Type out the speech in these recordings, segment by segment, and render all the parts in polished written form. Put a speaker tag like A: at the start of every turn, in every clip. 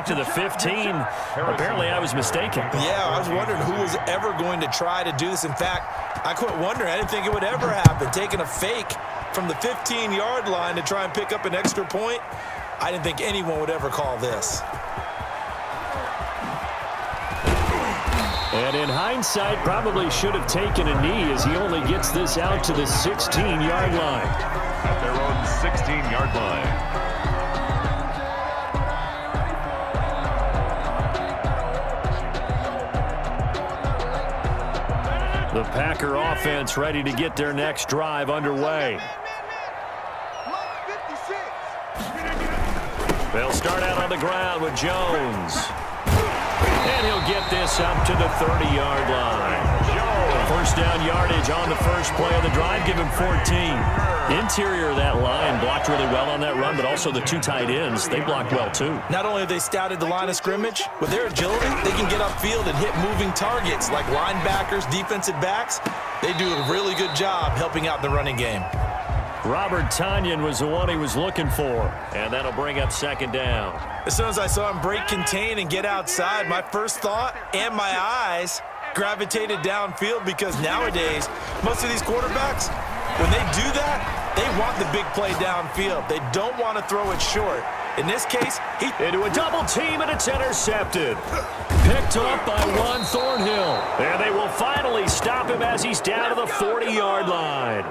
A: to the 15. Apparently, I was mistaken.
B: Yeah, I was wondering who was ever going to try to do this. In fact, I quit wondering. I didn't think it would ever happen. Taking a fake from the 15-yard line to try and pick up an extra point, I didn't think anyone would ever call this.
A: And in hindsight, probably should have taken a knee as he only gets this out to the 16-yard line.
C: At their own 16-yard line.
A: The Packer offense ready to get their next drive underway. They'll start out on the ground with Jones. And he'll get this up to the 30-yard line. First down yardage on the first play of the drive. Give him 14. Interior of that line blocked really well on that run, but also the two tight ends, they blocked well too.
B: Not only have they scouted the line of scrimmage, with their agility, they can get upfield and hit moving targets like linebackers, defensive backs. They do a really good job helping out the running game.
A: Robert Tonyan was the one he was looking for, and that'll bring up second down.
B: As soon as I saw him break contain and get outside, my first thought and my eyes gravitated downfield, because nowadays, most of these quarterbacks, when they do that, they want the big play downfield. They don't want to throw it short. In this case,
A: into a double team, and it's intercepted. Picked up by Juan Thornhill. And they will finally stop him as he's down to the 40-yard line.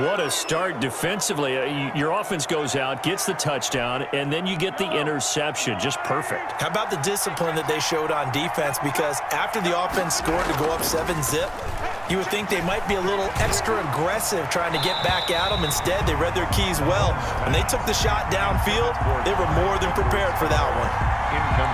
A: What a start defensively. Your offense goes out, gets the touchdown, and then you get the interception. Just perfect.
B: How about the discipline that they showed on defense? Because after the offense scored to go up 7-zip, you would think they might be a little extra aggressive trying to get back at them. Instead, they read their keys well. When they took the shot downfield, they were more than prepared for that one.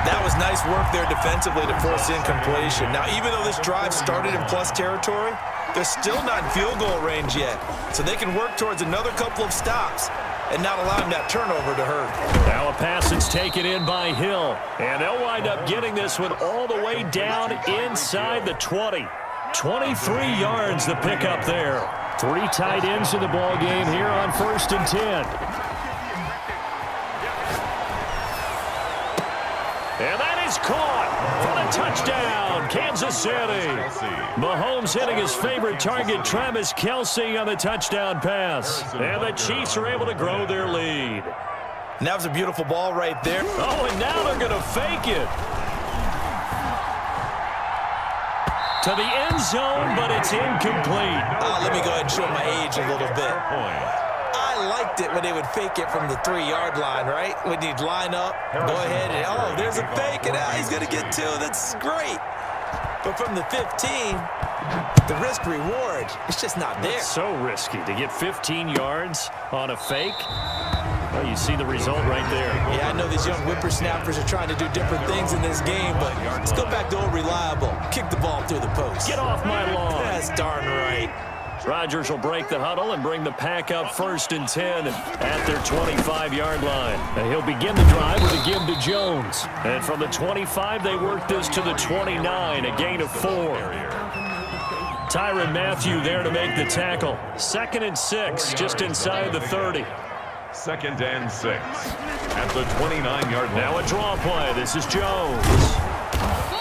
B: That was nice work there defensively to force incompletion. Now, even though this drive started in plus territory, they're still not in field goal range yet. So they can work towards another couple of stops and not allowing that turnover to hurt.
A: Now a pass that's taken in by Hill. And they'll wind up getting this one all the way down inside the 20. 23 yards the pickup there. Three tight ends in the ball game here on 1st and 10. And that is caught for the touchdown, Kansas City. Mahomes hitting his favorite target, Travis Kelce, on the touchdown pass. And the Chiefs are able to grow their lead.
B: And that was a beautiful ball right there.
A: Oh, and now they're going to fake it. To the end zone, but it's incomplete.
B: Let me go ahead and show my age a little bit. I liked it when they would fake it from the 3-yard line, right? When you'd line up, go ahead and, oh, there's a fake, and he's going to get two. That's great. But from the 15, the risk-reward, it's just not there.
A: It's so risky to get 15 yards on a fake. Well, you see the result right there.
B: Yeah, I know these young whippersnappers are trying to do different things in this game, but let's go back to old reliable. Kick the ball through the post.
A: Get off my lawn.
B: That's darn right.
A: Rodgers will break the huddle and bring the pack up 1st and 10 at their 25-yard line. And he'll begin the drive with a give to Jones. And from the 25, they work this to the 29, a gain of 4. Tyrann Mathieu there to make the tackle. 2nd and 6, just inside the 30.
C: 2nd and 6 at the 29-yard line.
A: Now a draw play. This is Jones.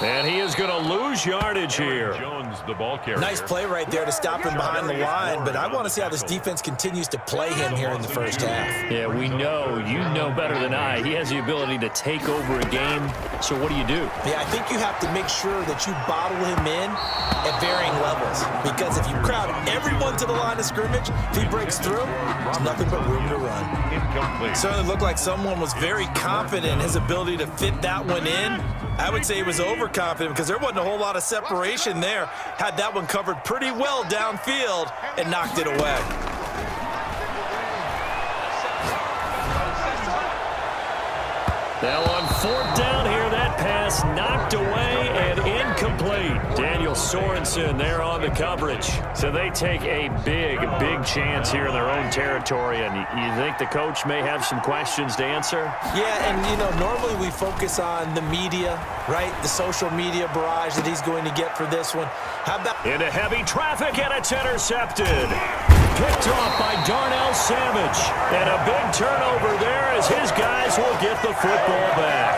A: And he is going to lose yardage here.
C: Jones, the ball carrier.
B: Nice play right there to stop him behind the line, but I want to see how this defense continues to play him here in the first half.
A: Yeah, we know. You know better than I. He has the ability to take over a game. So what do you do?
B: Yeah, I think you have to make sure that you bottle him in at varying levels, because if you crowd everyone to the line of scrimmage, if he breaks through, there's nothing but room to run.
C: Incomplete.
B: Certainly looked like someone was very confident in his ability to fit that one in. I would say he was overconfident because there wasn't a whole lot of separation there. Had that one covered pretty well downfield and knocked it away.
A: Now on 4th down here, that pass knocked away and incomplete. Daniel Sorensen there on the coverage. So they take a big chance here in their own territory, and you think the coach may have some questions to answer?
B: Yeah, and, you know, normally we focus on the media, right? The social media barrage that he's going to get for this one. How about...
A: Into heavy traffic, and it's intercepted. Picked off by Darnell Savage. And a big turnover there as his guys will get the football back.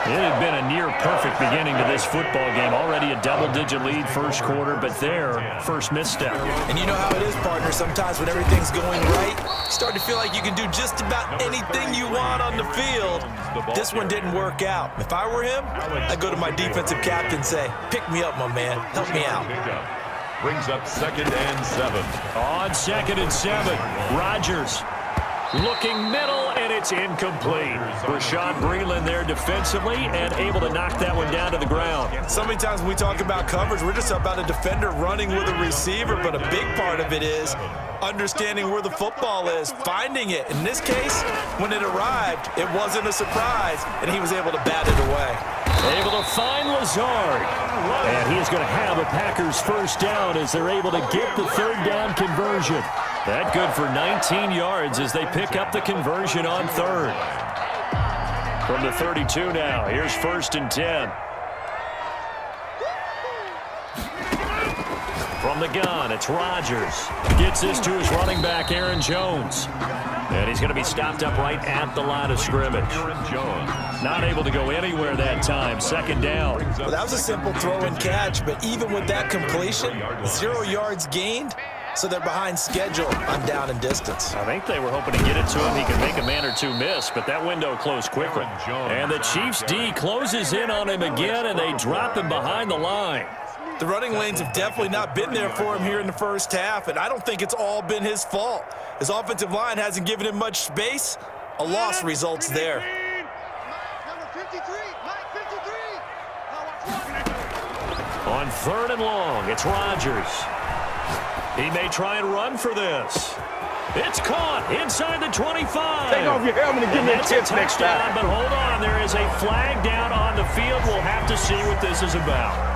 A: It had been a near-perfect beginning to this football game. Already a double-digit lead first quarter, but their first misstep.
B: And you know how it is, partner. Sometimes when everything's going right, you start to feel like you can do just about anything you want on the field. This one didn't work out. If I were him, I'd go to my defensive captain and say, pick me up, my man. Help me out.
C: Brings up 2nd and 7.
A: On 2nd and 7, Rodgers looking middle, and it's incomplete. Rashad Breeland there defensively and able to knock that one down to the ground.
B: So many times when we talk about coverage, we're just about a defender running with a receiver, but a big part of it is understanding where the football is, finding it. In this case, when it arrived, it wasn't a surprise, and he was able to bat it away.
A: Able to find Lazard. And he is going to have a Packers first down as they're able to get the third down conversion. That good for 19 yards as they pick up the conversion on third. From the 32 now, here's 1st and 10. From the gun, it's Rodgers. Gets this to his running back, Aaron Jones. And he's going to be stopped up right at the line of scrimmage. Not able to go anywhere that time. 2nd down.
B: Well, that was a simple throw and catch, but even with that completion, 0 yards gained, so they're behind schedule on down and distance.
A: I think they were hoping to get it to him. He could make a man or two miss, but that window closed quickly. And the Chiefs D closes in on him again, and they drop him behind the line.
B: The running lanes have definitely not been there for him here in the first half, and I don't think it's all been his fault. His offensive line hasn't given him much space. A loss results there.
A: On 3rd and long, it's Rodgers. He may try and run for this. It's caught inside the 25.
D: Take off your helmet and give me a tip next time.
A: But hold on, there is a flag down on the field. We'll have to see what this is about.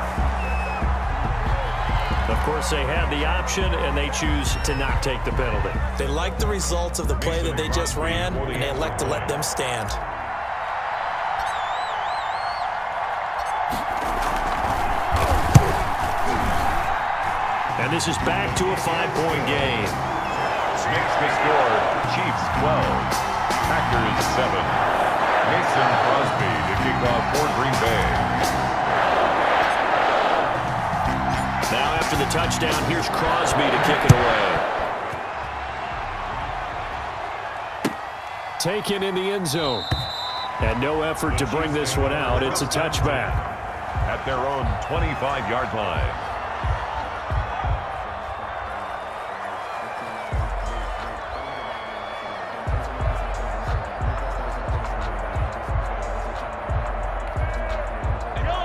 A: Of course, they had the option, and they choose to not take the penalty.
B: They like the results of the play that they just ran, and they elect to let them stand.
A: And this is back to a 5-point game.
C: Makes the score. Chiefs 12. Packers 7. Mason Crosby to kick off for Green Bay.
A: Now after the touchdown, here's Crosby to kick it away. Taken in the end zone. And no effort to bring this one out. It's a touchback.
C: At their own 25-yard line.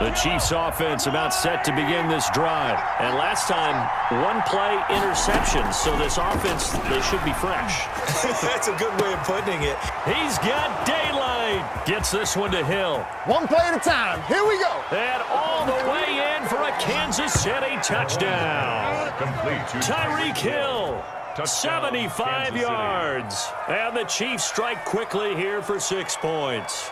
A: The Chiefs offense about set to begin this drive. And last time, one play interception. So this offense, they should be fresh.
B: That's a good way of putting it.
A: He's got daylight. Gets this one to Hill.
D: One play at a time. Here we go.
A: And all the way in for a Kansas City touchdown.
C: Complete to
A: Tyreek Hill.
C: Touchdown,
A: 75 yards. And the Chiefs strike quickly here for 6 points.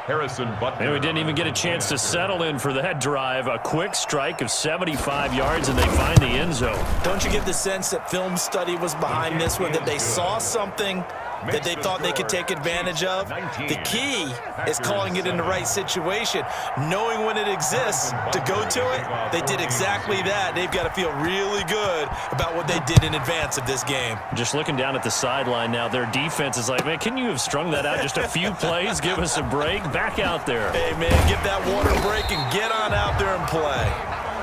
C: Harrison Butker.
A: And we didn't even get a chance to settle in for that drive. A quick strike of 75 yards, and they find the end zone.
B: Don't you get the sense that film study was behind this one, that they saw something that they thought they could take advantage of? The key is calling it in the right situation, knowing when it exists to go to it. They did exactly that. They've got to feel really good about what they did in advance of this game.
A: Just looking down at the sideline now, their defense is like, man, can you have strung that out just a few plays? Give us a break. Back out there.
B: Hey, man, get that water break and get on out there and play.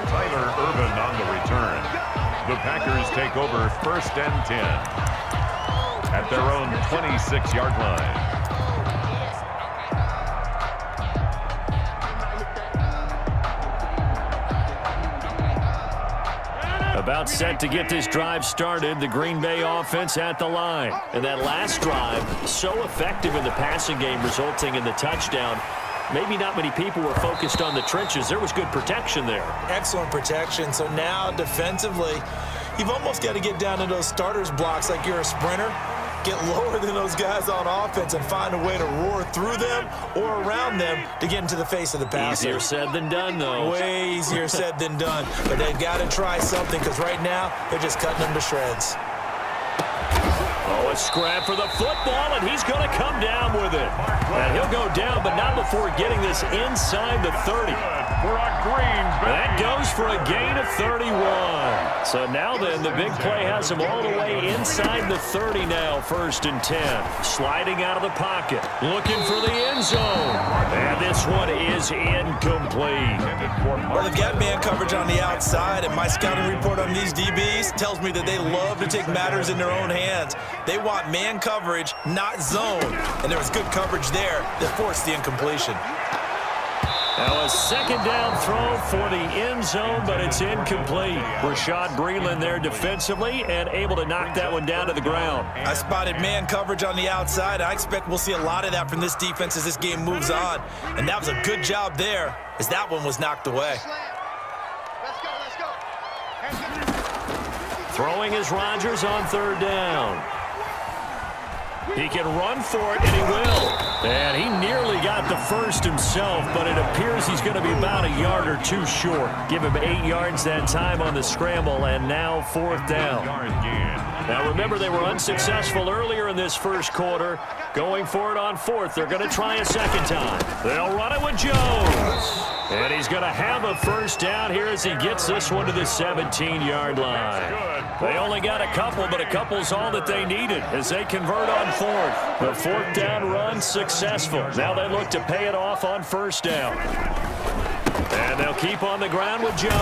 C: Tyler Ervin on the return. The Packers take over 1st and 10. At their own 26-yard line.
A: About set to get this drive started, the Green Bay offense at the line. And that last drive, so effective in the passing game, resulting in the touchdown. Maybe not many people were focused on the trenches. There was good protection there.
B: Excellent protection. So now defensively, you've almost got to get down to those starters blocks like you're a sprinter. Get lower than those guys on offense and find a way to roar through them or around them to get into the face of the passer.
A: Easier said than done, though.
B: Way easier said than done. But they've got to try something because right now they're just cutting them to shreds.
A: Oh, a scrap for the football, and he's going to come down with it. And he'll go down, but not before getting this inside the 30.
C: For a green bay.
A: That goes for a gain of 31. So now then, the big play has him all the way inside the 30 now, 1st and 10. Sliding out of the pocket, looking for the end zone. And this one is incomplete.
B: Well, they've got man coverage on the outside, and my scouting report on these DBs tells me that they love to take matters in their own hands. They want man coverage, not zone. And there was good coverage there that forced the incompletion.
A: Now a 2nd down throw for the end zone, but it's incomplete. Rashad Breeland there defensively and able to knock that one down to the ground.
B: I spotted man coverage on the outside. I expect we'll see a lot of that from this defense as this game moves on. And that was a good job there as that one was knocked away.
A: Throwing is Rodgers on 3rd down. He can run for it, and he will. And he nearly got the first himself, but it appears he's going to be about a yard or two short. Give him 8 yards that time on the scramble, and now 4th down. Now remember, they were unsuccessful earlier in this first quarter. Going for it on 4th. They're going to try a 2nd time. They'll run it with Jones. And he's going to have a 1st down here as he gets this one to the 17-yard line. They only got a couple, but a couple's all that they needed as they convert on 4th. The 4th down run successful. Now they look to pay it off on 1st down. And they'll keep on the ground with Jones.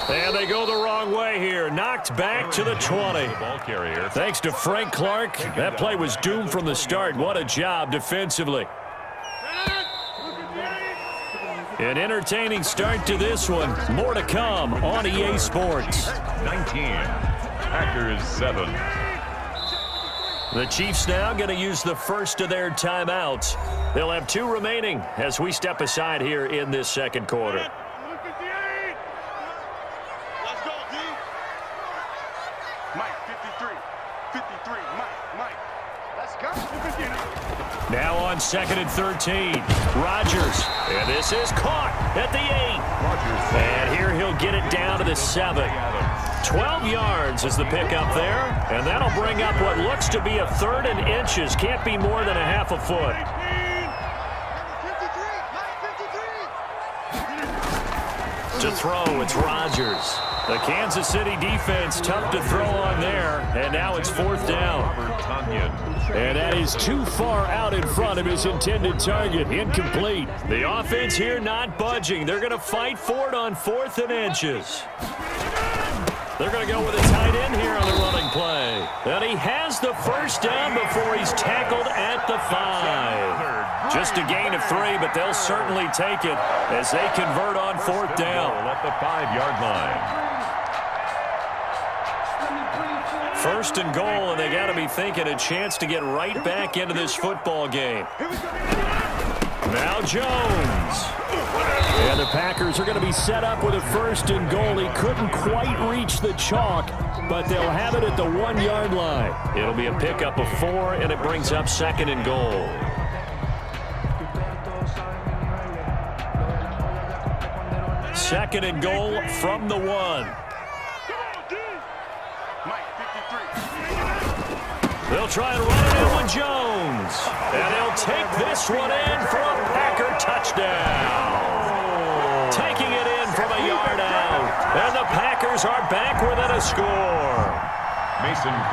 A: And they go the wrong way here. Knocked back to the 20.
C: Ball carrier.
A: Thanks to Frank Clark. That play was doomed from the start. What a job defensively. An entertaining start to this one. More to come on EA Sports.
C: 19. Packers 7.
A: The Chiefs now going to use the first of their timeouts. They'll have 2 remaining as we step aside here in this 2nd quarter.
D: Let's go, D. Mike, 53. 53. Mike. Let's go.
A: Now on 2nd and 13. Rodgers. And this is caught at the 8. And here he'll get it down to the 7. 12 yards is the pickup there. And that'll bring up what looks to be a 3rd and inches. Can't be more than a half a foot. To throw, it's Rodgers. The Kansas City defense tough to throw on there. And now it's 4th down. And that is too far out in front of his intended target. Incomplete. The offense here not budging. They're going to fight for it on 4th and inches. They're going to go with a tight end here on the running play. And he has the 1st down before he's tackled at the 5. Just a gain of 3, but they'll certainly take it as they convert on 4th down.
C: At the 5-yard line.
A: 1st and goal, and they got to be thinking a chance to get right back into this football game. Now Jones. And the Packers are going to be set up with a 1st and goal. He couldn't quite reach the chalk, but they'll have it at the 1-yard line. It'll be a pickup of 4, and it brings up 2nd and goal. Second and goal from the 1. They'll try and run it in with Jones. And he'll take this one in for a Packer touchdown. Taking it in from a yard out. And the Packers are back within a score.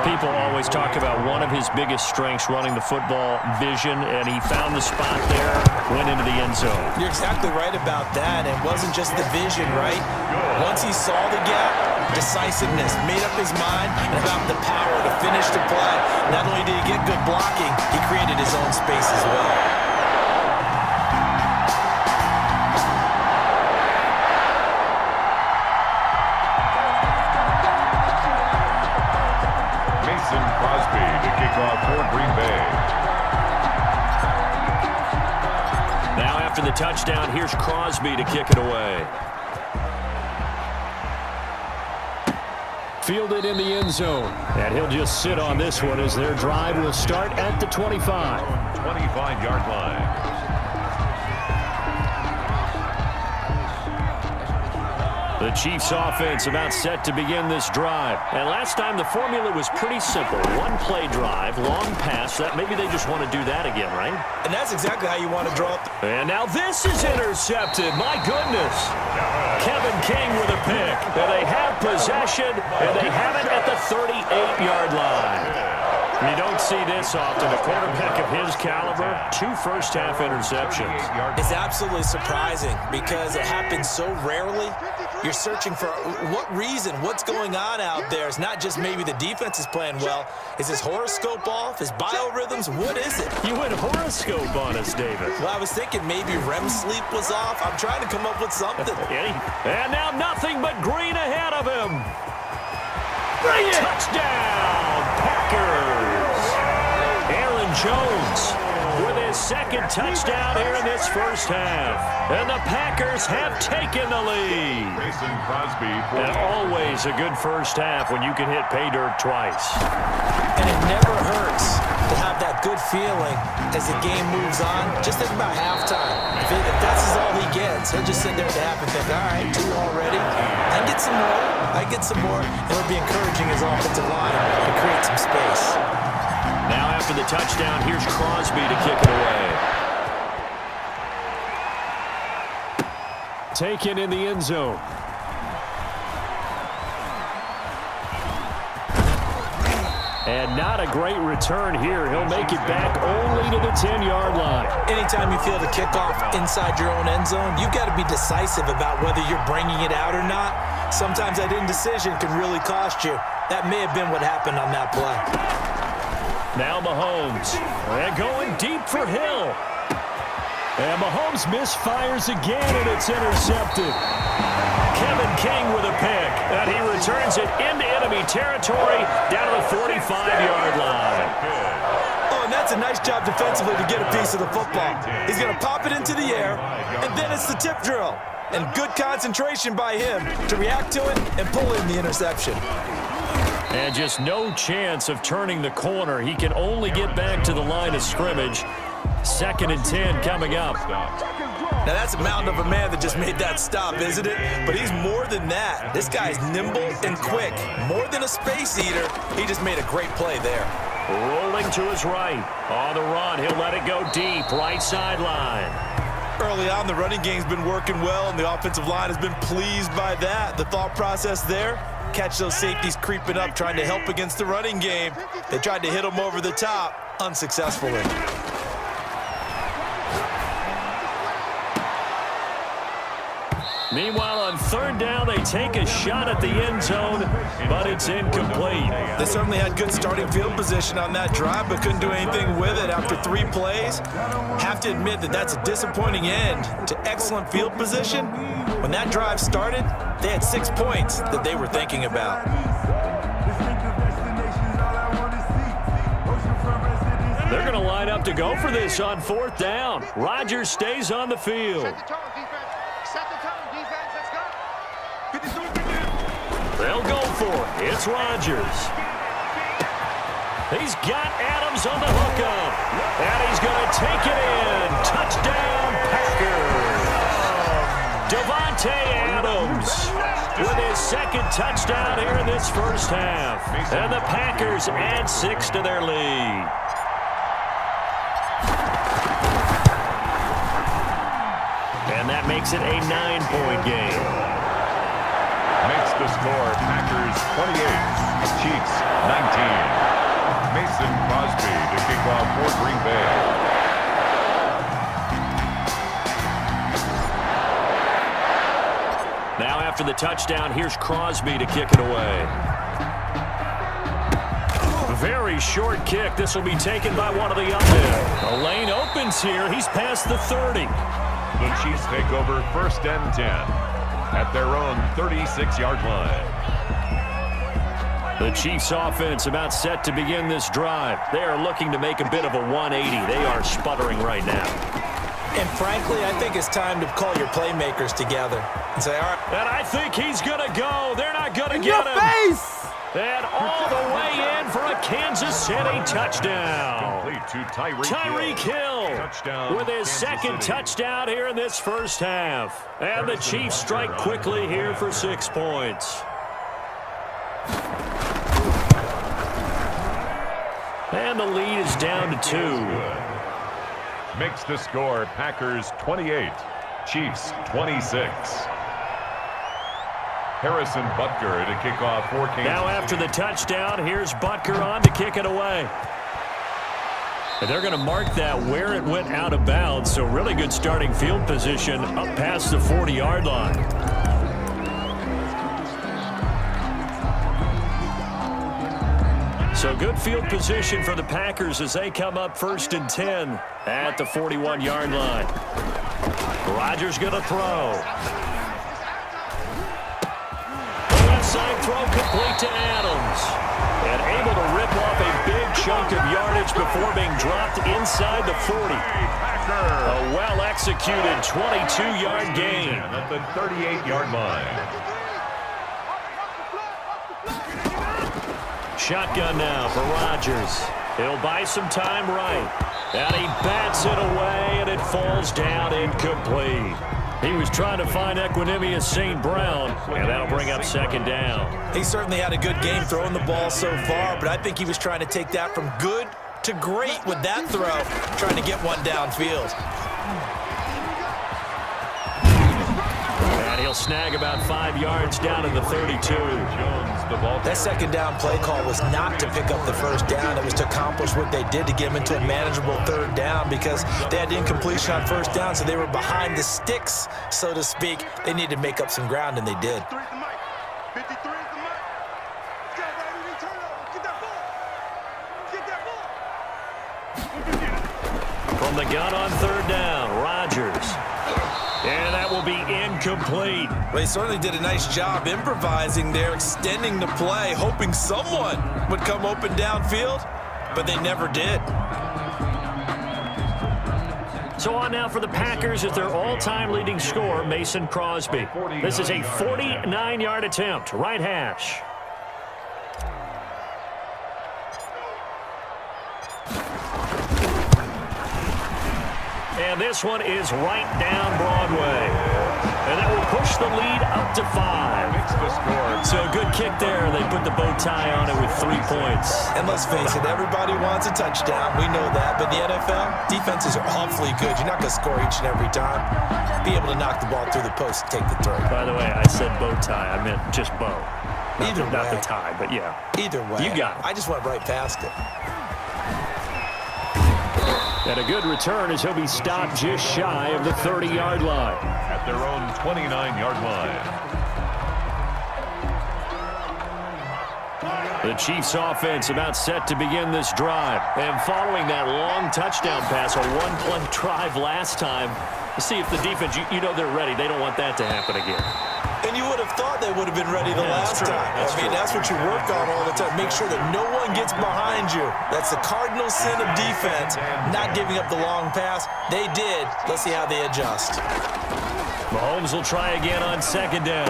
A: People always talk about one of his biggest strengths running the football, vision, and he found the spot there, went into the end zone.
B: You're exactly right about that. It wasn't just the vision, right? Once he saw the gap, decisiveness, made up his mind, and about the power to finish the play. Not only did he get good blocking, he created his own space as well.
A: Now after the touchdown, here's Crosby to kick it away. Fielded in the end zone. And he'll just sit on this one as their drive will start at the 25.
C: 25-yard line.
A: The Chiefs offense about set to begin this drive. And last time the formula was pretty simple. One play drive, long pass. That maybe they just want to do that again, right?
B: And that's exactly how you want to draw up.
A: And now this is intercepted. My goodness. Kevin King with a pick. And they have possession, and they have it at the 38-yard line. You don't see this often. A quarterback of his caliber, 2 first-half interceptions.
B: It's absolutely surprising because it happens so rarely. You're searching for what reason, what's going on out there. It's not just maybe the defense is playing well. Is his horoscope off? His biorhythms? What is it?
A: You went horoscope on us, David.
B: Well, I was thinking maybe REM sleep was off. I'm trying to come up with something.
A: And now nothing but green ahead of him. Bring it! Touchdown, Packers! Aaron Jones with his second touchdown here in this first half. And the Packers have taken the lead. And always a good first half when you can hit pay dirt twice.
B: And it never hurts to have that good feeling as the game moves on. Just think about halftime. If that's all he gets, he'll just sit there at the half and think, all right, 2 already. I get some more. I get some more. And it'll be encouraging his offensive line to create some space.
A: Now after the touchdown, here's Crosby to kick it away. Taken in the end zone. And not a great return here. He'll make it back only to the 10-yard line.
B: Anytime you feel the kickoff inside your own end zone, you've got to be decisive about whether you're bringing it out or not. Sometimes that indecision can really cost you. That may have been what happened on that play.
A: Now Mahomes. And going deep for Hill. And Mahomes misfires again, and it's intercepted. Kevin King with a pick, and he returns it into enemy territory down to the 45-yard line.
B: Oh, and that's a nice job defensively to get a piece of the football. He's going to pop it into the air, and then it's the tip drill. And good concentration by him to react to it and pull in the interception.
A: And just no chance of turning the corner. He can only get back to the line of scrimmage. 2nd and 10 coming up.
B: Now, that's a mountain of a man that just made that stop, isn't it? But he's more than that. This guy's nimble and quick. More than a space eater, he just made a great play there.
A: Rolling to his right. On the run, he'll let it go deep. Right sideline.
B: Early on, the running game's been working well, and the offensive line has been pleased by that. The thought process there, catch those safeties creeping up, trying to help against the running game. They tried to hit him over the top, unsuccessfully.
A: Meanwhile, on 3rd down, they take a shot at the end zone, but it's incomplete.
B: They certainly had good starting field position on that drive, but couldn't do anything with it after 3 plays. Have to admit that that's a disappointing end to excellent field position. When that drive started, they had 6 points that they were thinking about.
A: They're going to line up to go for this on 4th down. Rodgers stays on the field. They'll go for it. It's Rodgers. He's got Adams on the hookup. And he's going to take it in. Touchdown, Packers. Devontae Adams with his 2nd touchdown here in this first half. And the Packers add 6 to their lead. And that makes it a 9-point game.
C: Makes the score Packers 28, Chiefs 19. Mason Crosby to kick off for Green Bay.
A: Now after the touchdown, here's Crosby to kick it away. Very short kick. This will be taken by one of the young men. The lane opens here. He's past the 30.
C: The Chiefs take over 1st and 10 at their own 36-yard line.
A: The Chiefs offense about set to begin this drive. They are looking to make a bit of a 180. They are sputtering right now.
B: And frankly, I think it's time to call your playmakers together and say, all right.
A: And I think he's going to go. They're not going to get him. And all the way in for a Kansas City touchdown.
C: Complete to
A: Tyreek Hill
C: Touchdown,
A: with his
C: Kansas
A: second
C: City.
A: touchdown here in this first half. And the Chiefs strike quickly here for 6 points. And the lead is down to 2.
C: Makes the score Packers 28, Chiefs 26. Harrison Butker to kick off for Kansas
A: Now after the touchdown, here's Butker on to kick it away. And they're going to mark that where it went out of bounds, so really good starting field position up past the 40-yard line. So good field position for the Packers as they come up 1st and 10 at the 41-yard line. Rodgers going to throw. Left side throw complete to Adams. And able to rip off a big chunk of yardage before being dropped inside the 40. A well-executed 22-yard gain.
C: At the 38-yard line.
A: Shotgun now for Rodgers. He'll buy some time right. And he bats it away, and it falls down incomplete. He was trying to find Equanimous St. Brown, and that'll bring up 2nd down.
B: He certainly had a good game throwing the ball so far, but I think he was trying to take that from good to great with that throw, trying to get one downfield.
A: And he'll snag about 5 yards down to the 32.
B: That 2nd down play call was not to pick up the 1st down. It was to accomplish what they did to get them into a manageable 3rd down because they had incompletion on 1st down, so they were behind the sticks, so to speak. They needed to make up some ground, and they did.
D: 53 is the mic. 53 is the mic. Let's go, baby. Turn over. Get that ball. Get that ball.
A: From the gun on 3rd down, Rodgers. And that will be incomplete.
B: Well, he certainly did a nice job improvising there, extending the play, hoping someone would come open downfield, but they never did.
A: So on now for the Packers is their all-time leading scorer, Mason Crosby. This is a 49-yard attempt, right hash. And this one is right down Broadway. And that will push the lead up to 5.
C: Makes the score.
A: So a good kick there. They put the bow tie on it with 3 points.
B: And let's face it, everybody wants a touchdown. We know that. But the NFL, defenses are awfully good. You're not going to score each and every time. Be able to knock the ball through the post and take the throw.
A: By the way, I said bow tie. I meant just bow. Not the tie, but yeah.
B: Either way.
A: You got it.
B: I just went right past it.
A: And a good return as he'll be stopped just shy of the 30-yard line.
C: At their own 29-yard line.
A: The Chiefs offense about set to begin this drive. And following that long touchdown pass, a one-play drive last time, to see if the defense, you know they're ready. They don't want that to happen again.
B: And you would have thought they would have been ready the last time. That's what you work on all the time. Make sure that no one gets behind you. That's the cardinal sin of defense, not giving up the long pass. They did. Let's see how they adjust.
A: Mahomes will try again on 2nd down.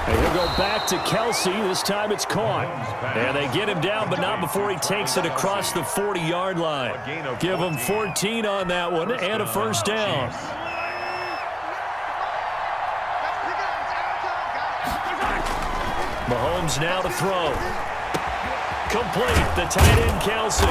A: And he'll go back to Kelsey. This time it's caught. And they get him down, but not before he takes it across the 40-yard line. Give him 14 on that one and a 1st down. Mahomes now to throw. Complete, the tight end Kelsey.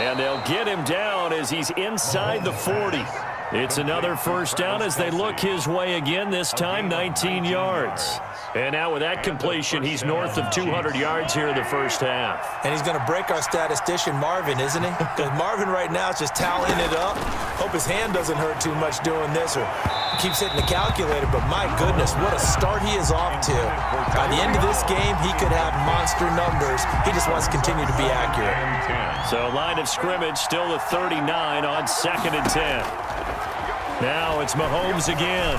A: And they'll get him down as he's inside the 40. It's another 1st down as they look his way again, this time 19 yards. And now with that completion, he's north of 200 yards here in the 1st half.
B: And he's going to break our statistician, Marvin, isn't he? Because Marvin right now is just tallying it up. Hope his hand doesn't hurt too much doing this or keeps hitting the calculator. But my goodness, what a start he is off to. By the end of this game, he could have monster numbers. He just wants to continue to be accurate.
A: So line of scrimmage still the 39 on 2nd and 10. Now it's Mahomes again.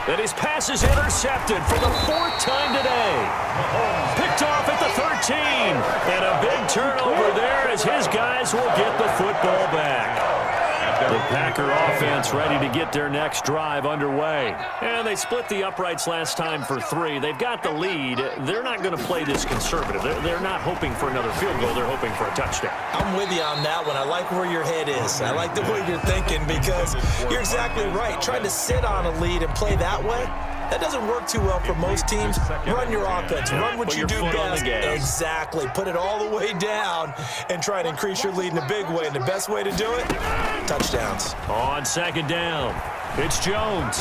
A: And his pass is intercepted for the 4th time today. Picked off at the 13. And a big turnover there as his guys will get the football back. The Packer offense ready to get their next drive underway. And they split the uprights last time for 3. They've got the lead. They're not going to play this conservative. They're not hoping for another field goal. They're hoping for a touchdown.
B: I'm with you on that one. I like where your head is. I like the way you're thinking because you're exactly right. Trying to sit on a lead and play that way, that doesn't work too well for most teams. Run your offense. Run what you do best. Exactly. Put it all the way down and try to increase your lead in a big way. And the best way to do it, touchdowns.
A: On second down, it's Jones.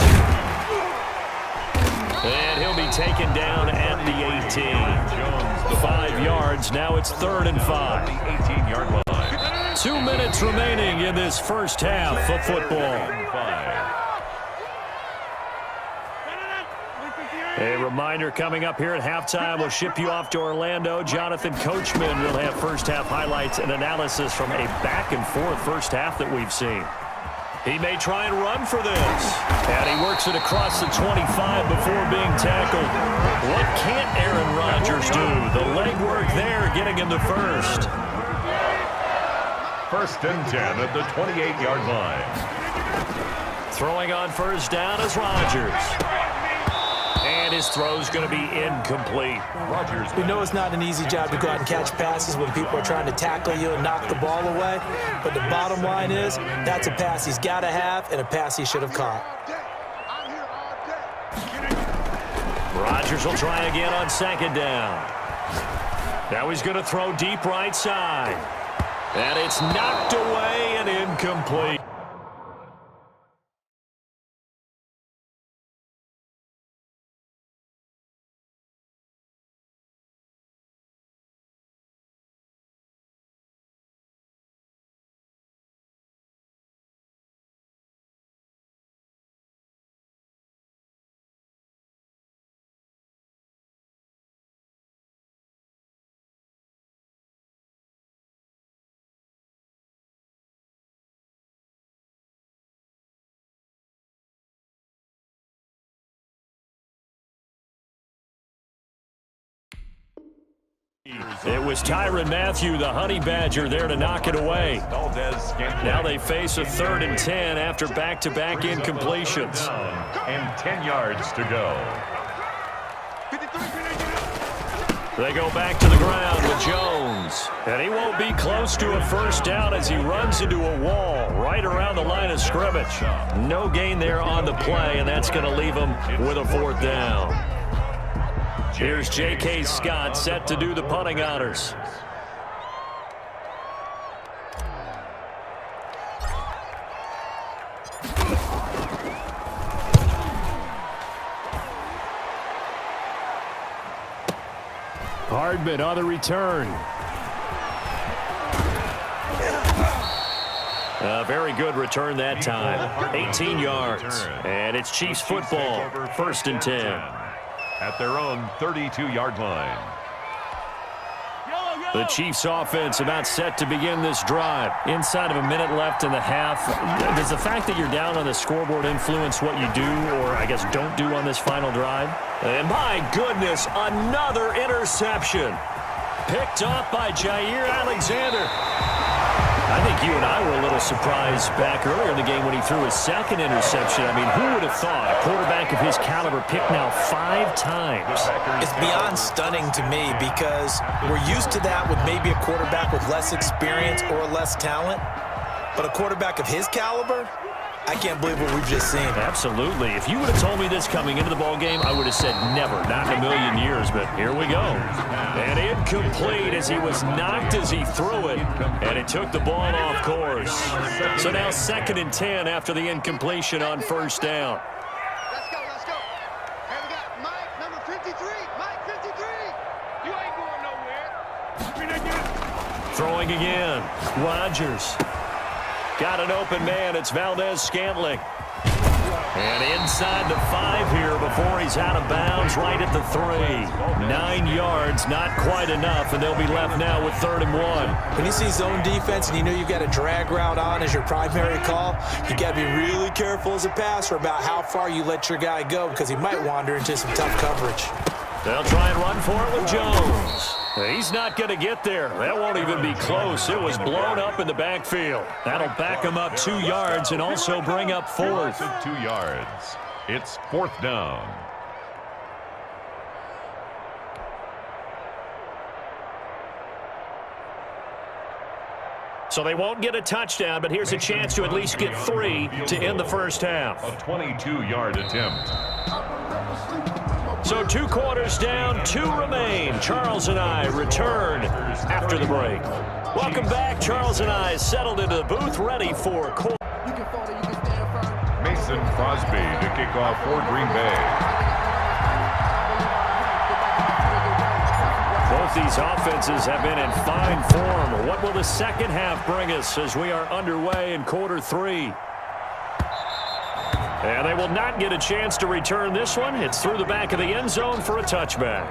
A: And he'll be taken down at the 18. 5 yards. Now it's 3rd and 5.
C: 18-yard line.
A: 2 minutes remaining in this first half of football. A reminder coming up here at halftime. We'll ship you off to Orlando. Jonathan Coachman will have first-half highlights and analysis from a back-and-forth first half that we've seen. He may try and run for this. And he works it across the 25 before being tackled. What can't Aaron Rodgers do? The legwork there getting him the first.
C: 1st and 10 at the 28-yard line.
A: Throwing on first down is Rodgers. And his throw's going to be incomplete.
C: Rodgers.
B: We know it's not an easy job to go out and catch passes when people are trying to tackle you and knock the ball away. But the bottom line is, that's a pass he's got to have and a pass he should have caught.
A: Rodgers will try again on second down. Now he's going to throw deep right side. And it's knocked away and incomplete. It was Tyrann Mathieu, the Honey Badger, there to knock it away. Now they face a 3rd and 10 after back-to-back incompletions.
C: And 10 yards to go.
A: They go back to the ground with Jones. And he won't be close to a first down as he runs into a wall right around the line of scrimmage. No gain there on the play, and that's going to leave him with a 4th down. Here's J.K. Scott set to do the punting honors. Hardman on the return. A very good return that time. 18 yards. And it's Chiefs football. 1st and 10.
C: At their own 32-yard line.
A: The Chiefs offense about set to begin this drive. Inside of a minute left in the half. Does the fact that you're down on the scoreboard influence what you do or, I guess, don't do on this final drive? And my goodness, another interception. Picked off by Jair Alexander. I think you and I were a little surprised back earlier in the game when he threw his 2nd interception. I mean, who would have thought a quarterback of his caliber picked now 5 times?
B: It's beyond stunning to me because we're used to that with maybe a quarterback with less experience or less talent. But a quarterback of his caliber, I can't believe what we've just seen.
A: Absolutely. If you would have told me this coming into the ballgame, I would have said never, not in a million years. But here we go. And incomplete as he was knocked as he threw it. And it took the ball off course. So now 2nd and 10 after the incompletion on first down.
D: Let's go, let's go. And we got Mike, number 53. Mike, 53. You ain't going nowhere.
A: Throwing again. Rodgers. Got an open man. It's Valdez-Scantling. And inside the 5 here before he's out of bounds right at the 3. 9 yards, not quite enough, and they'll be left now with 3rd and 1.
B: When you see zone defense and you know you've got a drag route on as your primary call, you got to be really careful as a passer about how far you let your guy go because he might wander into some tough coverage.
A: They'll try and run for it with Jones. He's not going to get there. That won't even be close. It was blown up in the backfield. That'll back him up 2 yards and also bring up 4th.
C: 2 yards. It's 4th down.
A: So they won't get a touchdown, but here's a chance to at least get 3 to end the first half.
C: A 22-yard attempt.
A: So 2 quarters down, 2 remain. Charles and I return after the break. Welcome back. Charles and I settled into the booth, ready for quarter.
C: Mason Crosby to kick off for Green Bay.
A: Both these offenses have been in fine form. What will the second half bring us as we are underway in quarter 3? And they will not get a chance to return this one. It's through the back of the end zone for a touchback.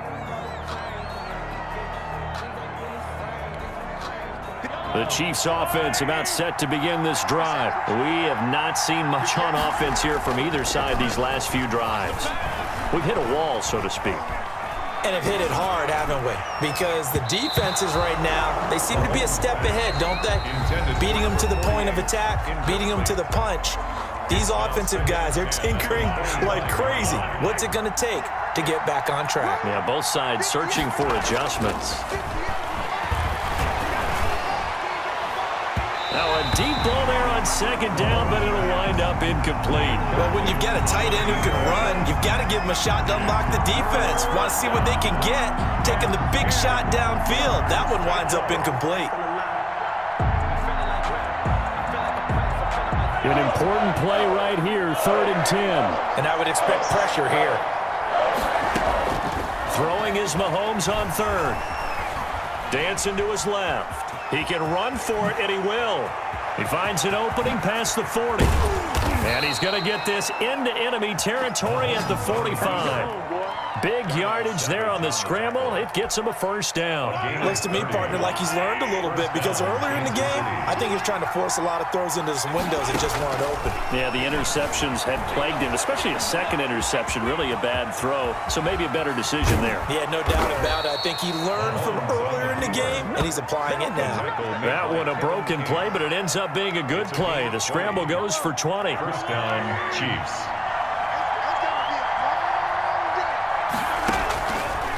A: The Chiefs offense about set to begin this drive. We have not seen much on offense here from either side these last few drives. We've hit a wall, so to speak.
B: And have hit it hard, haven't we? Because the defenses right now, they seem to be a step ahead, don't they? Beating them to the point of attack, beating them to the punch. These offensive guys, they're tinkering like crazy. What's it going to take to get back on track?
A: Yeah, both sides searching for adjustments. Now a deep ball there on second down, but it'll wind up incomplete.
B: Well, when you've got a tight end who can run, you've got to give him a shot to unlock the defense. Want to see what they can get, taking the big shot downfield. That one winds up incomplete.
A: An important play right here, 3rd and 10.
B: And I would expect pressure here.
A: Throwing is Mahomes on 3rd. Dancing to his left. He can run for it, and he will. He finds an opening past the 40. And he's going to get this into enemy territory at the 45. Big yardage there on the scramble. It gets him a first down.
B: Looks to me, partner, like he's learned a little bit because earlier in the game, I think he was trying to force a lot of throws into some windows that just weren't open.
A: Yeah, the interceptions had plagued him, especially a second interception, really a bad throw. So maybe a better decision there.
B: Yeah, no doubt about it. I think he learned from earlier in the game, and he's applying it now.
A: That one a broken play, but it ends up being a good play. The scramble goes for 20.
C: First down, Chiefs.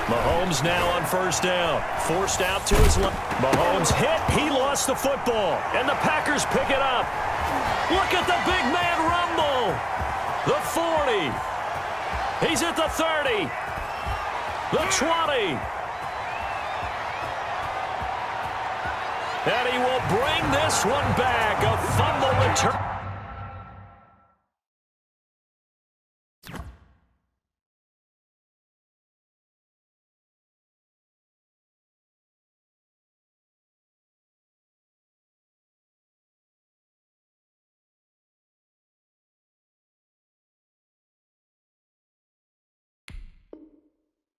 A: Mahomes now on first down. Forced out to his left. Mahomes hit. He lost the football. And the Packers pick it up. Look at the big man rumble. The 40. He's at the 30. The 20. And he will bring this one back. A fumble return.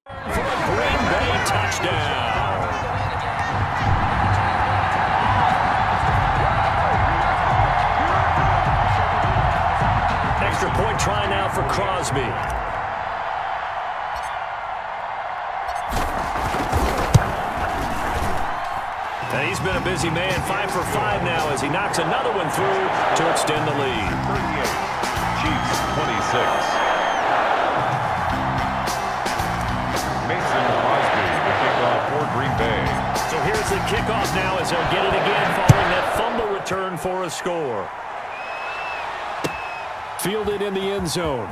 A: For a Green Bay touchdown. Extra point try now for Crosby. And he's been a busy man, 5 for 5 now as he knocks another one through to extend the lead.
C: 38, Chiefs 26. Mason Crosby to kick off for Green Bay.
A: So here's the kickoff now as they'll get it again following that fumble return for a score. Fielded in the end zone.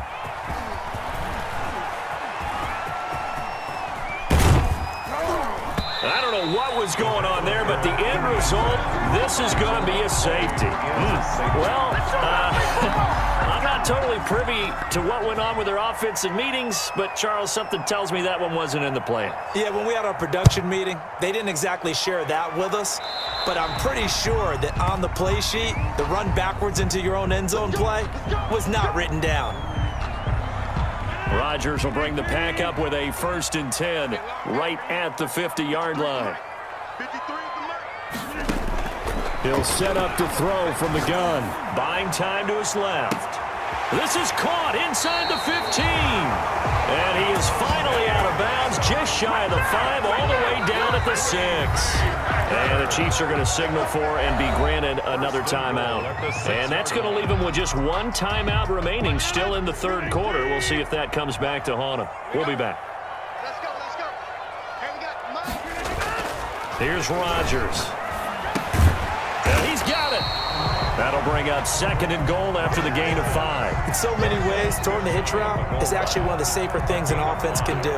A: I don't know what was going on there, but the end result, this is going to be a safety. Well, I'm not totally privy to what went on with their offensive meetings, but, Charles, something tells me that one wasn't in the plan.
B: Yeah, when we had our production meeting, they didn't exactly share that with us, but I'm pretty sure that on the play sheet, the run backwards into your own end zone play was not written down.
A: Rodgers will bring the pack up with a 1st and 10 right at the 50-yard line. He'll set up to throw from the gun. Buying time to his left. This is caught inside the 15. And he is finally out of bounds, just shy of the 5, all the way down at the 6. And the Chiefs are going to signal for and be granted another timeout. And that's going to leave them with just one timeout remaining still in the third quarter. We'll see if that comes back to haunt them. We'll be back.
D: Let's go, let's go. Hey, we got Mike.
A: Here's Rodgers. And he's got it. That'll bring up 2nd and goal after the gain of 5.
B: In so many ways, throwing the hitch route is actually one of the safer things an offense can do.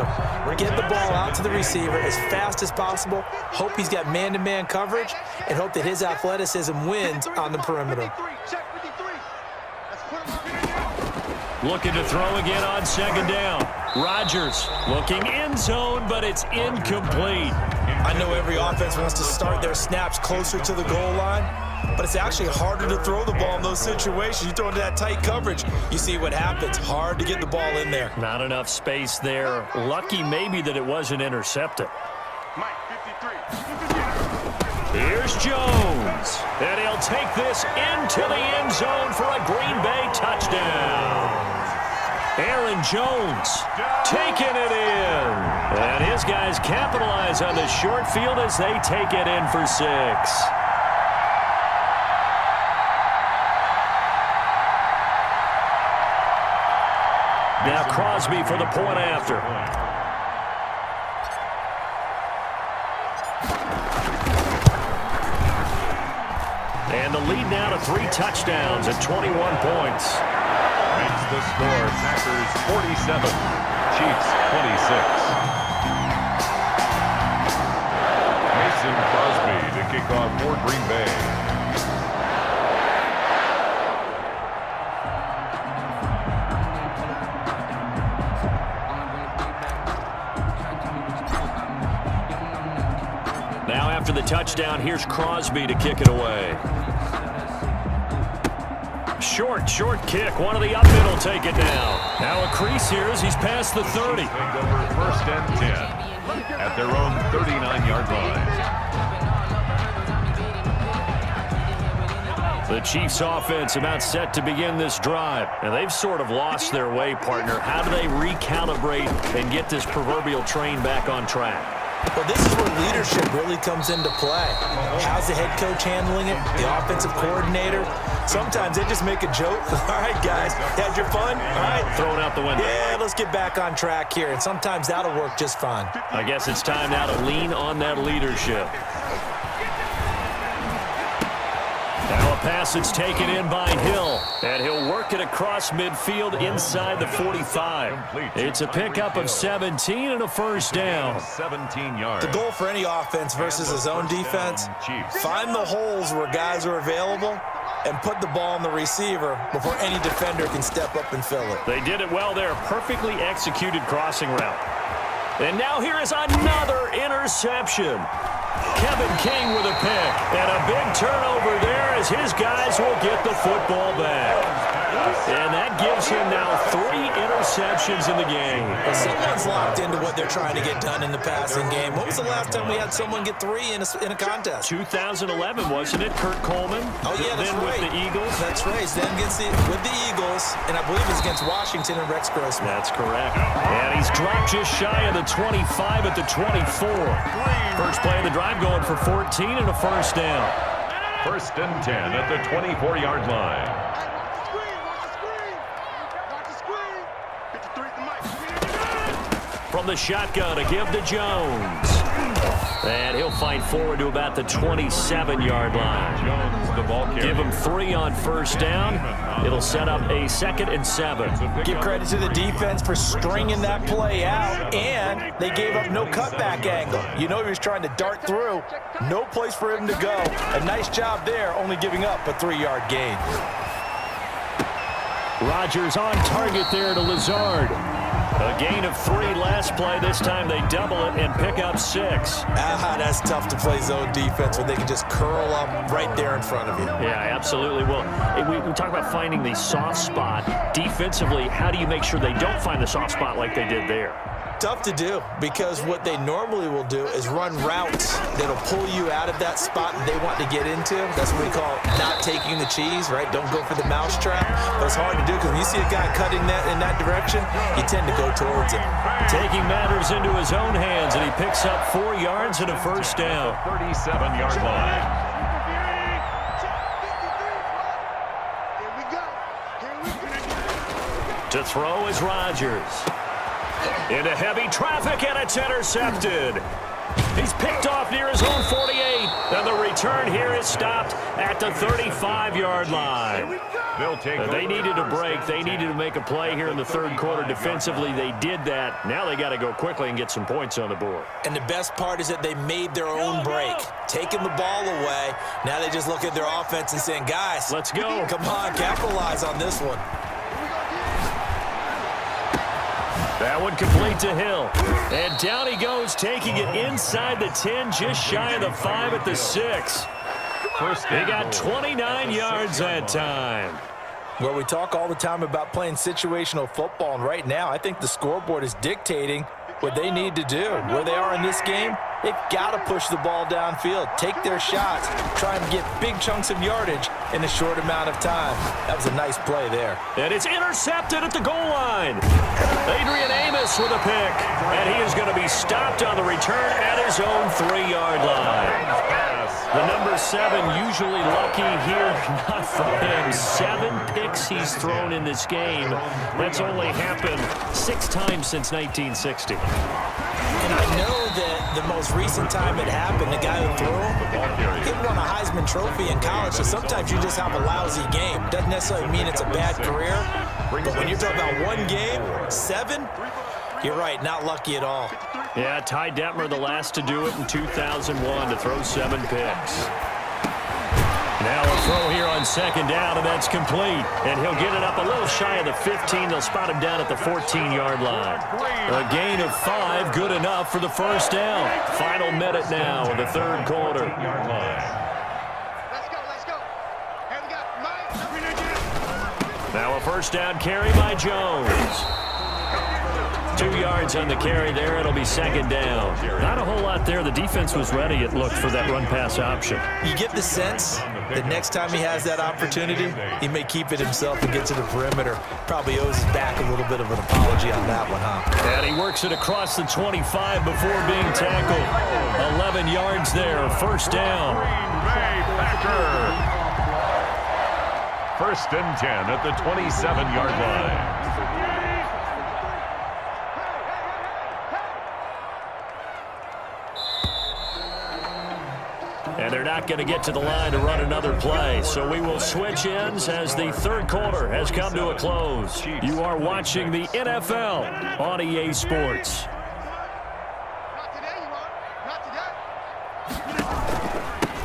B: Get the ball out to the receiver as fast as possible, hope he's got man-to-man coverage, and hope that his athleticism wins on the perimeter.
D: Check 53. Let's put him up.
A: Looking to throw again on 2nd down. Rodgers looking end zone, but it's incomplete.
B: I know every offense wants to start their snaps closer to the goal line, but it's actually harder to throw the ball in those situations. You throw into that tight coverage, you see what happens. Hard to get the ball in there.
A: Not enough space there. Lucky maybe that it wasn't intercepted.
D: Mike, 53.
A: Here's Jones. And he'll take this into the end zone for a Green Bay touchdown. Aaron Jones taking it in. And his guys capitalize on the short field as they take it in for 6. Now Crosby for the point after. And the lead now to 3 touchdowns at 21 points.
C: Makes the score Packers 47, Chiefs 26. Mason Crosby to kick off for Green Bay.
A: Now after the touchdown, here's Crosby to kick it away. Short kick. One of the up middle take it down. Now a crease here as he's past the 30.
C: Take over 1st and 10 at their own 39-yard line.
A: The Chiefs offense about set to begin this drive. And they've sort of lost their way, partner. How do they recalibrate and get this proverbial train back on track?
B: Well, this is where leadership really comes into play. How's the head coach handling it? The offensive coordinator? Sometimes they just make a joke. All right, guys, had your fun? All right.
A: Throw it out the window.
B: Yeah, let's get back on track here. And sometimes that'll work just fine.
A: I guess it's time now to lean on that leadership. Now a pass that's taken in by Hill. And he'll work it across midfield inside the 45. It's a pickup of 17 and a 1st down.
C: 17 yards.
B: The goal for any offense versus his own defense, find the holes where guys are available and put the ball on the receiver before any defender can step up and fill it.
A: They did it well there. Perfectly executed crossing route. And now here is another interception. Kevin King with a pick. And a big turnover there as his guys will get the football back. And that gives him now 3 interceptions in the game.
B: Well, someone's locked into what they're trying to get done in the passing game. When was the last time we had someone get 3 in a contest?
A: 2011, wasn't it? Kurt Coleman.
B: Oh, yeah, that's
A: then
B: right.
A: with the Eagles.
B: That's right. Then with the Eagles, and I believe it's against Washington and Rex Grossman.
A: That's correct. And he's dropped just shy of the 25 at the 24. First play of the drive going for 14 and a 1st down.
C: 1st and 10 at the 24-yard line.
A: From the shotgun, a give to Jones. And he'll fight forward to about the 27-yard line.
C: Jones, the ball carrier.
A: Give him 3 on 1st down. It'll set up a 2nd and 7.
B: Give credit to the defense for stringing that play out, and they gave up no cutback angle. You know he was trying to dart through. No place for him to go. A nice job there, only giving up a 3-yard gain.
A: Rodgers on target there to Lazard. A gain of 3 last play. This time they double it and pick up 6.
B: That's tough to play zone defense when they can just curl up right there in front of you.
A: Yeah, absolutely. Well, we talk about finding the soft spot. Defensively, how do you make sure they don't find the soft spot like they did there?
B: tough to do because what they normally will do is run routes that'll pull you out of that spot that they want to get into. That's what we call not taking the cheese, right? Don't go for the mousetrap. But it's hard to do because when you see a guy cutting that in that direction, you tend to go towards him.
A: Taking matters into his own hands, and he picks up 4 yards and a first down.
C: 37-yard line.
A: To throw is Rodgers. Into heavy traffic, and it's intercepted. He's picked off near his own 48, and the return here is stopped at the 35-yard line. They needed a break. They needed to make a play here in the third quarter defensively. They did that. Now they got to go quickly and get some points on the board.
B: And the best part is that they made their own break, taking the ball away. Now they just look at their offense and saying, guys,
A: let's go.
B: Come on, capitalize on this one.
A: That one complete to Hill. And down he goes, taking it inside the 10, just shy of the 5 at the 6. He got 29 yards that time.
B: Well, we talk all the time about playing situational football, and right now I think the scoreboard is dictating what they need to do. Where they are in this game, they've got to push the ball downfield, take their shots, try and get big chunks of yardage in a short amount of time. That was a nice play there.
A: And it's intercepted at the goal line. Adrian Amos with a pick, and he is going to be stopped on the return at his own 3-yard line. The number 7 usually lucky here, not for him. 7 picks he's thrown in this game. That's only happened 6 times since 1960.
B: And I know that the most recent time it happened, the guy who threw him, he won a Heisman Trophy in college, so sometimes you just have a lousy game. Doesn't necessarily mean it's a bad career, but when you're talking about one game, 7, you're right, not lucky at all.
A: Yeah, Ty Detmer, the last to do it in 2001, to throw 7 picks. Now a throw here on second down, and that's complete. And he'll get it up a little shy of the 15. They'll spot him down at the 14-yard line. A gain of 5, good enough for the first down. Final minute now of the third quarter.
D: Let's go. And we got Mike.
A: Now a first down carry by Jones. 2 yards on the carry there. It'll be second down. Not a whole lot there. The defense was ready, it looked, for that run-pass option.
B: You get the sense that next time he has that opportunity, he may keep it himself and get to the perimeter. Probably owes his back a little bit of an apology on that one, huh?
A: And he works it across the 25 before being tackled. 11 yards there. First down.
C: Green Bay Packer. First and 10 at the 27-yard line.
A: And they're not going to get to the line to run another play. So we will switch ends as the third quarter has come to a close. You are watching the NFL on EA Sports.
D: Not today, you are. Not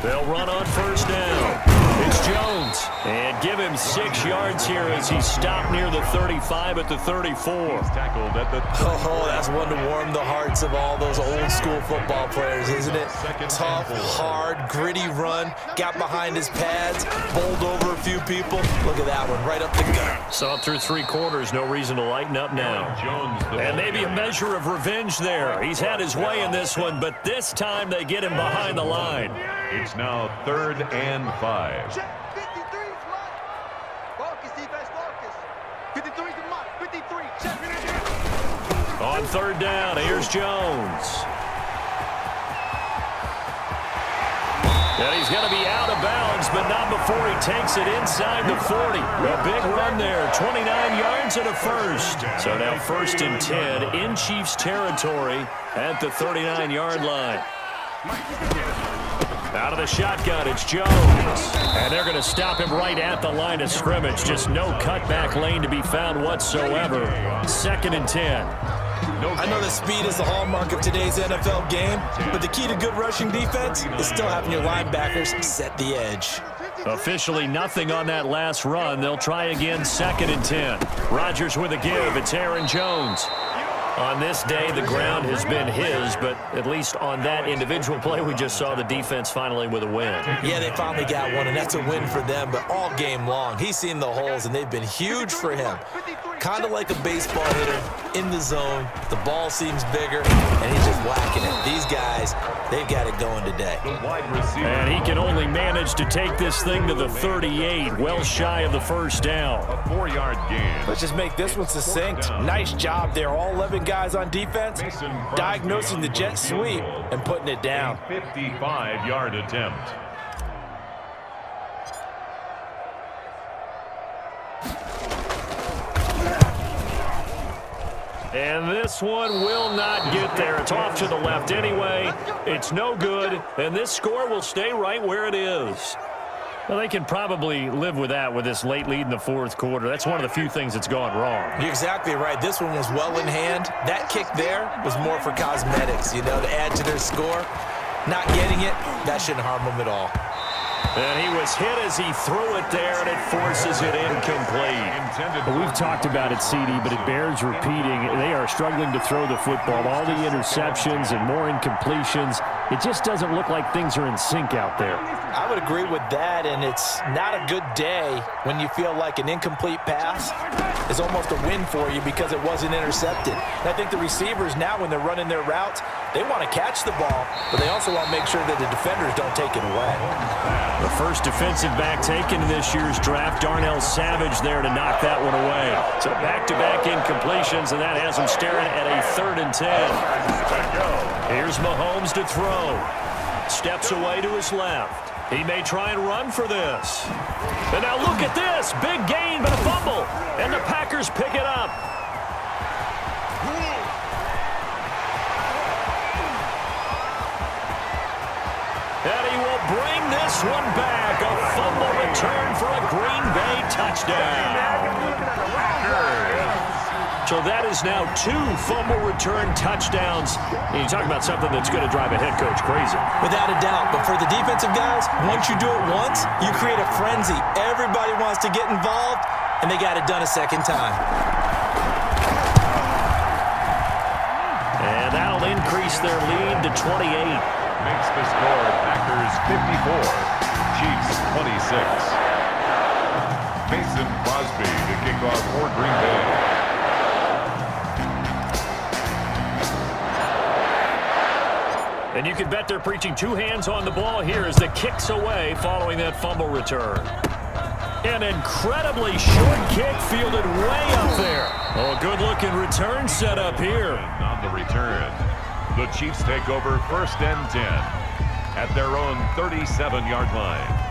D: today.
A: They'll run on first down. It's Jones. And give him 6 yards here as he's stopped near the 35 at the 34.
C: Tackled at the
B: Oh, that's one to warm the hearts of all those old school football players, isn't it? Tough, hard, gritty run, got behind his pads, bowled over a few people. Look at that one, right up the gut.
A: Saw through 3 quarters, no reason to lighten up now. And maybe a measure of revenge there. He's had his way in this one, but this time they get him behind the line.
C: It's now 3rd and 5.
D: Check. 53 flat. Focus, defense, focus. 53 to Mike. 53. Check.
A: On third down, here's Jones. And he's going to be out of bounds, but not before he takes it inside the 40. A big run there, 29 yards and a first. So now 1st and 10 in Chiefs territory at the 39-yard line. Out of the shotgun, it's Jones. And they're going to stop him right at the line of scrimmage. Just no cutback lane to be found whatsoever. 2nd and 10.
B: I know that speed is the hallmark of today's NFL game, but the key to good rushing defense is still having your linebackers set the edge.
A: Officially nothing on that last run. They'll try again, 2nd and 10. Rodgers with a give. It's Aaron Jones. On this day, the ground has been his, but at least on that individual play, we just saw the defense finally with a win.
B: Yeah, they finally got one, and that's a win for them, but all game long, he's seen the holes, and they've been huge for him. kind of like a baseball hitter in the zone. The ball seems bigger, and he's just whacking it. These guys, they've got it going today.
C: The wide receiver.
A: And he can only manage to take this thing to the 38, well shy of the first down.
C: A 4-yard gain.
B: Let's just make this one succinct. Nice job there. All 11 guys on defense, diagnosing the jet sweep and putting it down.
C: A 55-yard attempt.
A: And this one will not get there. It's off to the left anyway. It's no good, and this score will stay right where it is. Well, they can probably live with that with this late lead in the fourth quarter. That's one of the few things that's gone wrong.
B: You're exactly right. This one was well in hand. That kick there was more for cosmetics, you know, to add to their score. Not getting it, that shouldn't harm them at all.
A: And he was hit as he threw it there, and it forces it incomplete. Well, we've talked about it, CD, but it bears repeating. They are struggling to throw the football. All the interceptions and more incompletions. It just doesn't look like things are in sync out there.
B: I would agree with that, and it's not a good day when you feel like an incomplete pass is almost a win for you because it wasn't intercepted. And I think the receivers now, when they're running their routes, they want to catch the ball, but they also want to make sure that the defenders don't take it away.
A: The first defensive back taken in this year's draft, Darnell Savage, there to knock that one away. So back-to-back incompletions, and that has him staring at a 3rd and 10. Here's Mahomes to throw. Steps away to his left. He may try and run for this. And now look at this. Big gain, but a fumble. And the Packers pick it up. And he will bring this one back. A fumble return for a Green Bay touchdown. So that is now 2 fumble return touchdowns. And you talk about something that's going to drive a head coach crazy.
B: Without a doubt. But for the defensive guys, once you do it once, you create a frenzy. Everybody wants to get involved, and they got it done a second time.
A: And that'll increase their lead to 28.
C: Makes the score Packers 54, Chiefs 26. Mason Crosby to kick off for Green Bay.
A: And you can bet they're preaching 2 hands on the ball here as the kick's away following that fumble return. An incredibly short kick fielded way up there. Oh, good-looking return set up here.
C: On the return, the Chiefs take over 1st and 10 at their own 37-yard line.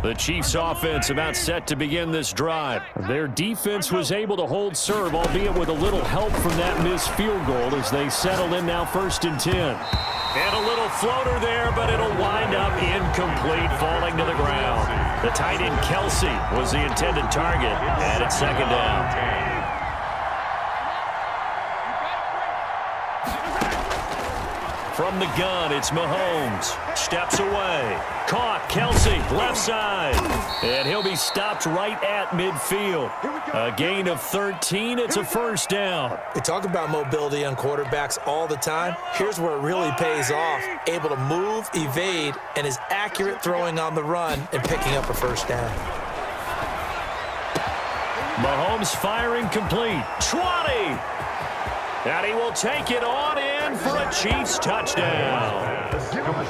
A: The Chiefs offense about set to begin this drive. Their defense was able to hold serve, albeit with a little help from that missed field goal as they settle in now 1st and 10. And a little floater there, but it'll wind up incomplete, falling to the ground. The tight end Kelsey was the intended target, and it's 2nd down. From the gun, it's Mahomes. Steps away. Caught. Kelsey, left side. And he'll be stopped right at midfield. A gain of 13. It's a 1st down.
B: We talk about mobility on quarterbacks all the time. Here's where it really pays off. Able to move, evade, and is accurate throwing on the run and picking up a 1st down.
A: Mahomes firing complete. 20. And he will take it on in for a Chiefs touchdown.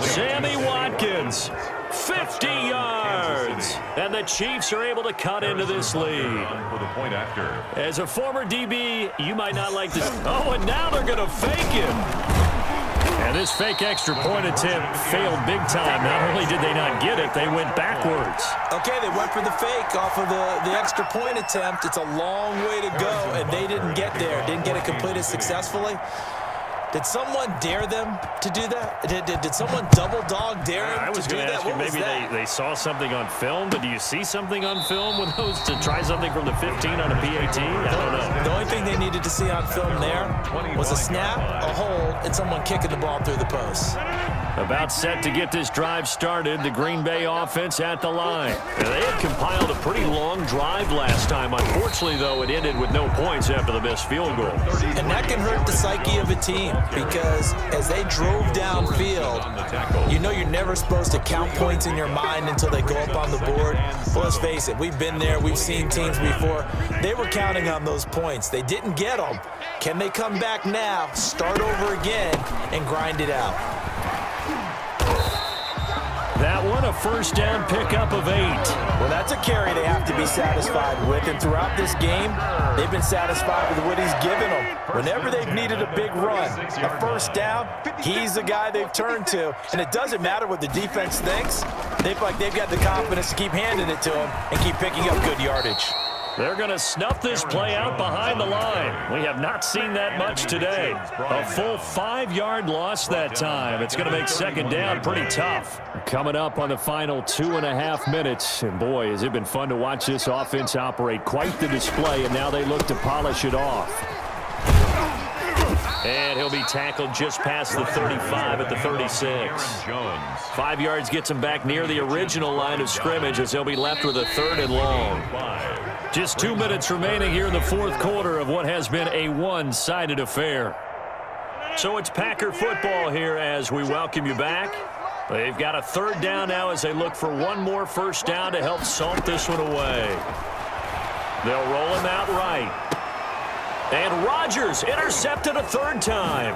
A: Sammy Watkins, 50 yards. And the Chiefs are able to cut into this lead.
C: For the point after.
A: As a former DB, you might not like this. Oh, and now they're going to fake it. And this fake extra point attempt failed big time. Not only did they not get it, they went backwards.
B: Okay, they went for the fake off of the extra point attempt. It's a long way to go, and they didn't get there. Didn't get it completed successfully. Did someone dare them to do that? Did someone double dog dare them
A: I was
B: to do
A: going to
B: that?
A: ask you, maybe they saw something on film, but do you see something on film with those to try something from the 15 on a PAT? I don't know.
B: The only thing they needed to see on film there was a snap, a hold, and someone kicking the ball through the post.
A: About set to get this drive started, the Green Bay offense at the line. And they have compiled a pretty long drive last time. Unfortunately, though, it ended with no points after the missed field goal.
B: And that can hurt the psyche of a team because as they drove downfield, you know you're never supposed to count points in your mind until they go up on the board. Well, let's face it, we've been there. We've seen teams before. They were counting on those points. They didn't get them. Can they come back now, start over again, and grind it out?
A: That one, a first down pickup of 8.
B: Well, that's a carry they have to be satisfied with, and throughout this game, they've been satisfied with what he's given them. Whenever they've needed a big run, a first down, he's the guy they've turned to, and it doesn't matter what the defense thinks. They feel like they've got the confidence to keep handing it to him and keep picking up good yardage.
A: They're going to snuff this play out behind the line. We have not seen that much today. A full 5-yard loss that time. It's going to make second down pretty tough. Coming up on the final 2.5 minutes. And boy, has it been fun to watch this offense operate. Quite the display, and now they look to polish it off. And he'll be tackled just past the 35 at the 36. 5 yards gets him back near the original line of scrimmage as they'll be left with a 3rd and long. Just 2 minutes remaining here in the fourth quarter of what has been a one-sided affair. So it's Packer football here as we welcome you back. They've got a 3rd down now as they look for one more first down to help salt this one away. They'll roll him out right. And Rodgers intercepted a 3rd time.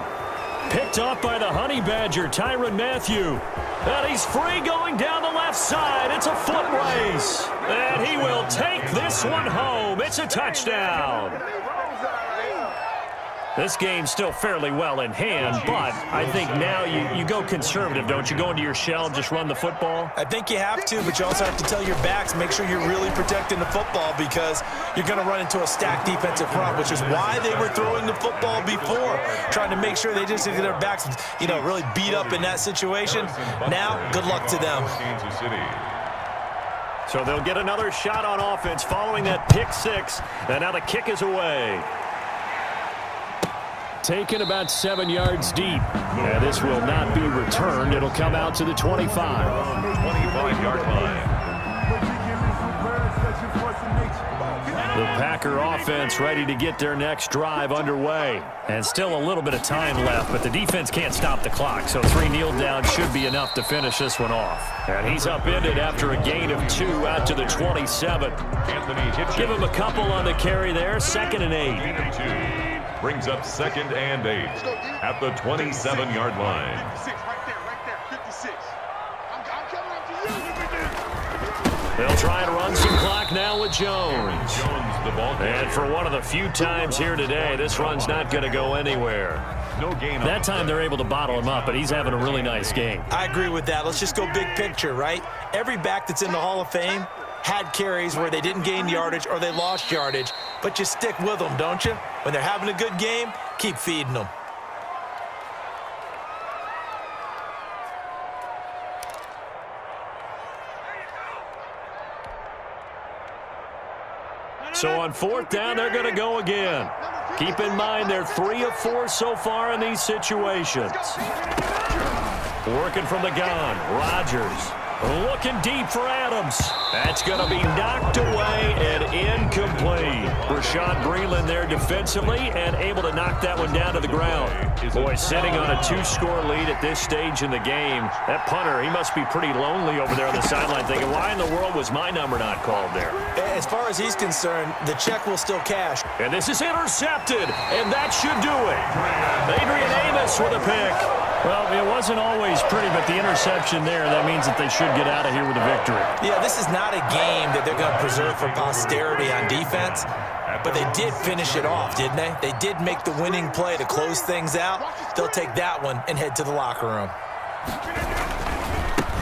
A: Picked off by the Honey Badger, Tyrann Mathieu. And he's free going down the left side. It's a foot race. And he will take this one home. It's a touchdown. This game's still fairly well in hand, but I think now you go conservative, don't you? Go into your shell and just run the football?
B: I think you have to, but you also have to tell your backs, make sure you're really protecting the football because you're going to run into a stacked defensive front, which is why they were throwing the football before, trying to make sure they just get their backs, really beat up in that situation. Now, good luck to them.
A: So they'll get another shot on offense following that pick 6, and now the kick is away. Taken about 7 yards deep. And this will not be returned. It'll come out to the 25.
C: 25-yard line.
A: The Packer offense ready to get their next drive underway. And still a little bit of time left, but the defense can't stop the clock. So 3 kneel downs should be enough to finish this one off. And he's upended after a gain of 2 out to the 27. Give him a couple on the carry there. 2nd and 8.
C: Brings up 2nd and 8 at the 27-yard line.
D: 56, right there, 56. I'm coming up to you.
A: They'll try and run some clock now with Jones.
C: The ball
A: and for one of the few times here today, this run's not going to go anywhere.
C: No gain.
A: That time they're able to bottle him up, but he's having a really nice game.
B: I agree with that. Let's just go big picture, right? Every back that's in the Hall of Fame had carries where they didn't gain yardage or they lost yardage, but you stick with them, don't you? When they're having a good game, keep feeding them.
A: So on 4th down, they're going to go again. Keep in mind they're 3 of 4 so far in these situations. Working from the gun, Rodgers. Looking deep for Adams. That's going to be knocked away and incomplete. Rashad Breeland there defensively and able to knock that one down to the ground. Boy, sitting on a 2-score lead at this stage in the game. That punter, he must be pretty lonely over there on the sideline thinking, why in the world was my number not called there?
B: As far as he's concerned, the check will still cash.
A: And this is intercepted, and that should do it. Adrian Amos with a pick. Well, it wasn't always pretty, but the interception there, that means that they should get out of here with a victory.
B: Yeah, this is not a game that they're going to preserve for posterity on defense, but they did finish it off, didn't they? They did make the winning play to close things out. They'll take that one and head to the locker room.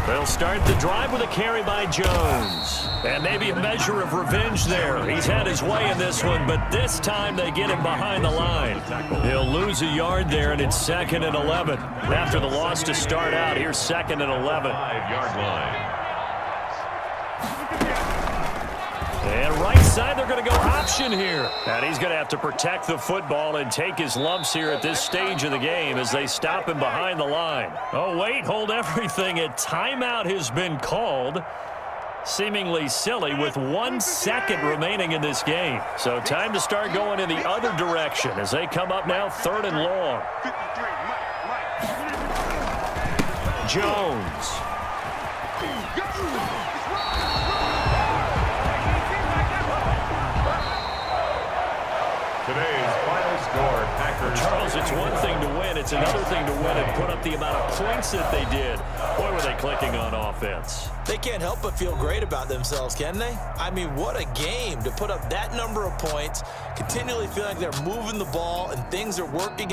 A: They'll start the drive with a carry by Jones. And maybe a measure of revenge there. He's had his way in this one, but this time they get him behind the line. He'll lose a yard there, and it's 2nd and 11. After the loss to start out, here's 2nd and 11.
C: 5-yard line.
A: And right side, they're going to go option here. And he's going to have to protect the football and take his lumps here at this stage of the game as they stop him behind the line. Oh, wait, hold everything. A timeout has been called. Seemingly silly with 1 second remaining in this game. So time to start going in the other direction as they come up now 3rd and long. Jones.
C: Today's final score, Packers.
A: Charles, it's one thing to win. It's another thing to win and put up the amount of points that they did. Boy, were they clicking on offense.
B: They can't help but feel great about themselves, can they? I mean, what a game to put up that number of points, continually feeling like they're moving the ball and things are working.